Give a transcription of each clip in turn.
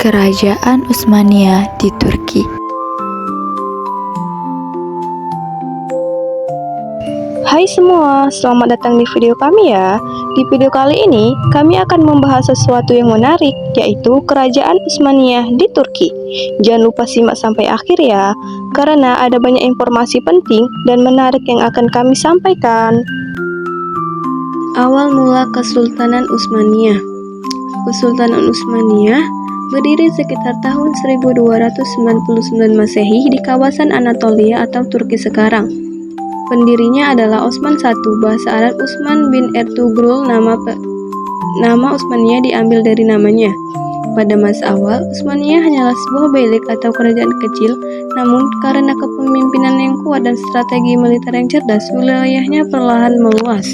Kerajaan Utsmaniyah di Turki. Hai semua, selamat datang di video kami ya. Di video kali ini, kami akan membahas sesuatu yang menarik, yaitu Kerajaan Utsmaniyah di Turki. Jangan lupa simak sampai akhir ya, karena ada banyak informasi penting dan menarik yang akan kami sampaikan. Awal mula Kesultanan Utsmaniyah. Kesultanan Utsmaniyah berdiri sekitar tahun 1299 Masehi di kawasan Anatolia atau Turki sekarang. Pendirinya adalah Osman I, bahasa Arab Utsman bin Ertugrul, nama Utsmaniyah diambil dari namanya. Pada masa awal, Utsmaniyah hanyalah sebuah beylik atau kerajaan kecil, namun karena kepemimpinan yang kuat dan strategi militer yang cerdas, wilayahnya perlahan meluas.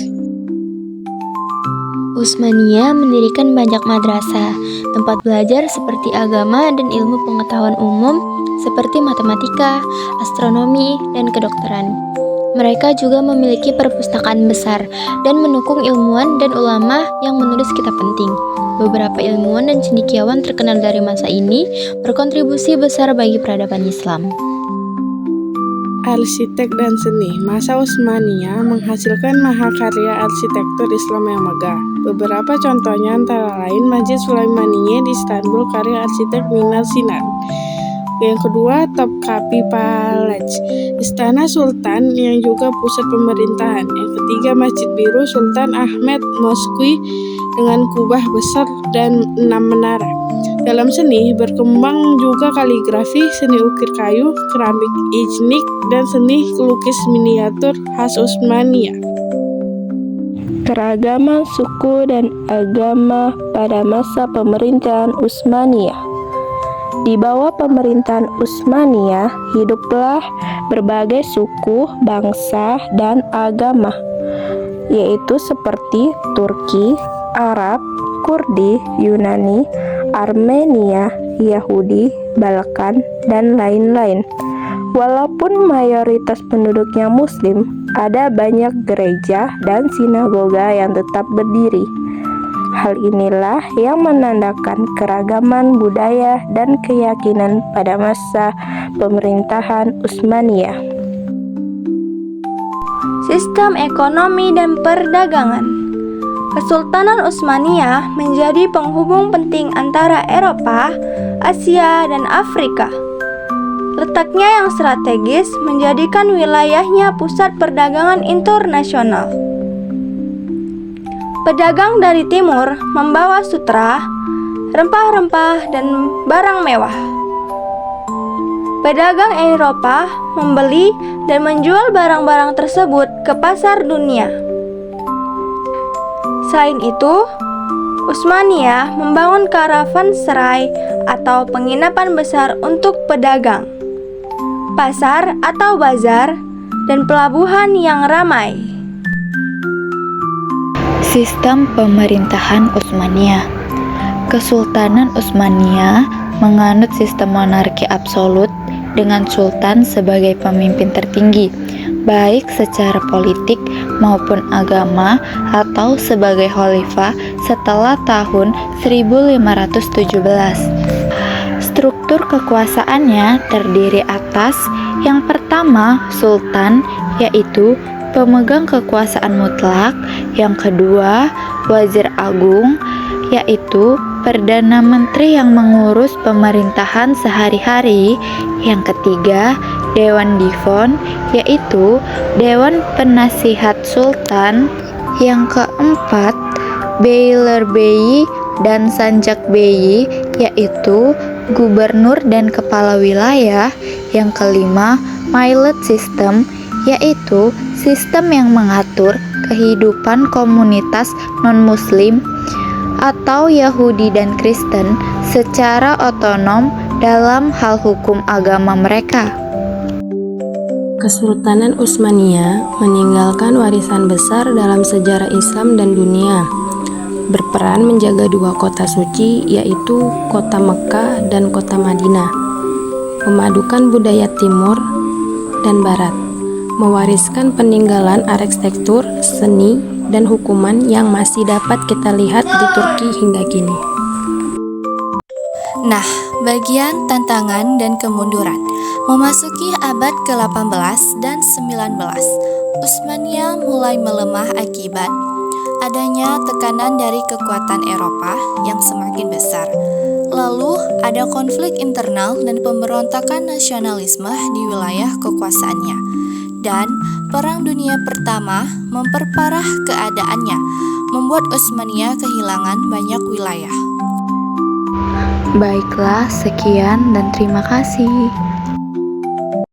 Utsmaniyah mendirikan banyak madrasah, tempat belajar seperti agama dan ilmu pengetahuan umum seperti matematika, astronomi, dan kedokteran. Mereka juga memiliki perpustakaan besar dan mendukung ilmuwan dan ulama yang menulis kitab penting. Beberapa ilmuwan dan cendekiawan terkenal dari masa ini berkontribusi besar bagi peradaban Islam. Arsitek dan seni. Masa Utsmaniyah menghasilkan mahakarya arsitektur Islam yang megah. Beberapa contohnya antara lain Masjid Sulaimaniye di Istanbul karya arsitek Mimar Sinan. Yang kedua, Topkapi Palace, Istana Sultan yang juga pusat pemerintahan. Yang ketiga, Masjid Biru Sultan Ahmed Moskwi dengan kubah besar dan 6 menara. Dalam seni, berkembang juga kaligrafi, seni ukir kayu, keramik ijnik, dan seni lukis miniatur khas Utsmaniyah. Keragaman suku dan agama pada masa pemerintahan Utsmaniyah. Di bawah pemerintahan Utsmaniyah, hiduplah berbagai suku, bangsa, dan agama, yaitu seperti Turki, Arab, Kurdi, Yunani, Armenia, Yahudi, Balkan, dan lain-lain. Walaupun mayoritas penduduknya Muslim, ada banyak gereja dan sinagoga yang tetap berdiri. Hal inilah yang menandakan keragaman budaya dan keyakinan pada masa pemerintahan Utsmaniyah. Sistem ekonomi dan perdagangan. Kesultanan Utsmaniyah menjadi penghubung penting antara Eropa, Asia, dan Afrika. Letaknya yang strategis menjadikan wilayahnya pusat perdagangan internasional. Pedagang dari timur membawa sutra, rempah-rempah, dan barang mewah. Pedagang Eropa membeli dan menjual barang-barang tersebut ke pasar dunia. Selain itu, Utsmaniyah membangun karavanserai atau penginapan besar untuk pedagang, pasar atau bazar, dan pelabuhan yang ramai. Sistem pemerintahan Utsmaniyah. Kesultanan Utsmaniyah menganut sistem monarki absolut dengan sultan sebagai pemimpin tertinggi, baik secara politik maupun agama atau sebagai khalifah setelah tahun 1517. Struktur kekuasaannya terdiri atas yang pertama sultan, yaitu pemegang kekuasaan mutlak. Yang kedua, wazir agung, yaitu perdana menteri yang mengurus pemerintahan sehari-hari. Yang ketiga, Dewan Divan, yaitu Dewan Penasihat Sultan. Yang keempat, Beylerbeyi dan Sancakbeyi, yaitu gubernur dan kepala wilayah. Yang kelima, Millet System, yaitu sistem yang mengatur kehidupan komunitas non-muslim atau Yahudi dan Kristen secara otonom dalam hal hukum agama mereka. Kesultanan Utsmaniyah meninggalkan warisan besar dalam sejarah Islam dan dunia, berperan menjaga dua kota suci, yaitu kota Mekkah dan kota Madinah, memadukan budaya timur dan barat, mewariskan peninggalan arsitektur, seni, dan hukuman yang masih dapat kita lihat di Turki hingga kini. Nah, bagian tantangan dan kemunduran. Memasuki abad ke-18 dan 19, Utsmaniyah mulai melemah akibat adanya tekanan dari kekuatan Eropa yang semakin besar. Lalu, ada konflik internal dan pemberontakan nasionalisme di wilayah kekuasaannya. Dan Perang Dunia Pertama memperparah keadaannya, membuat Utsmaniyah kehilangan banyak wilayah. Baiklah, sekian dan terima kasih.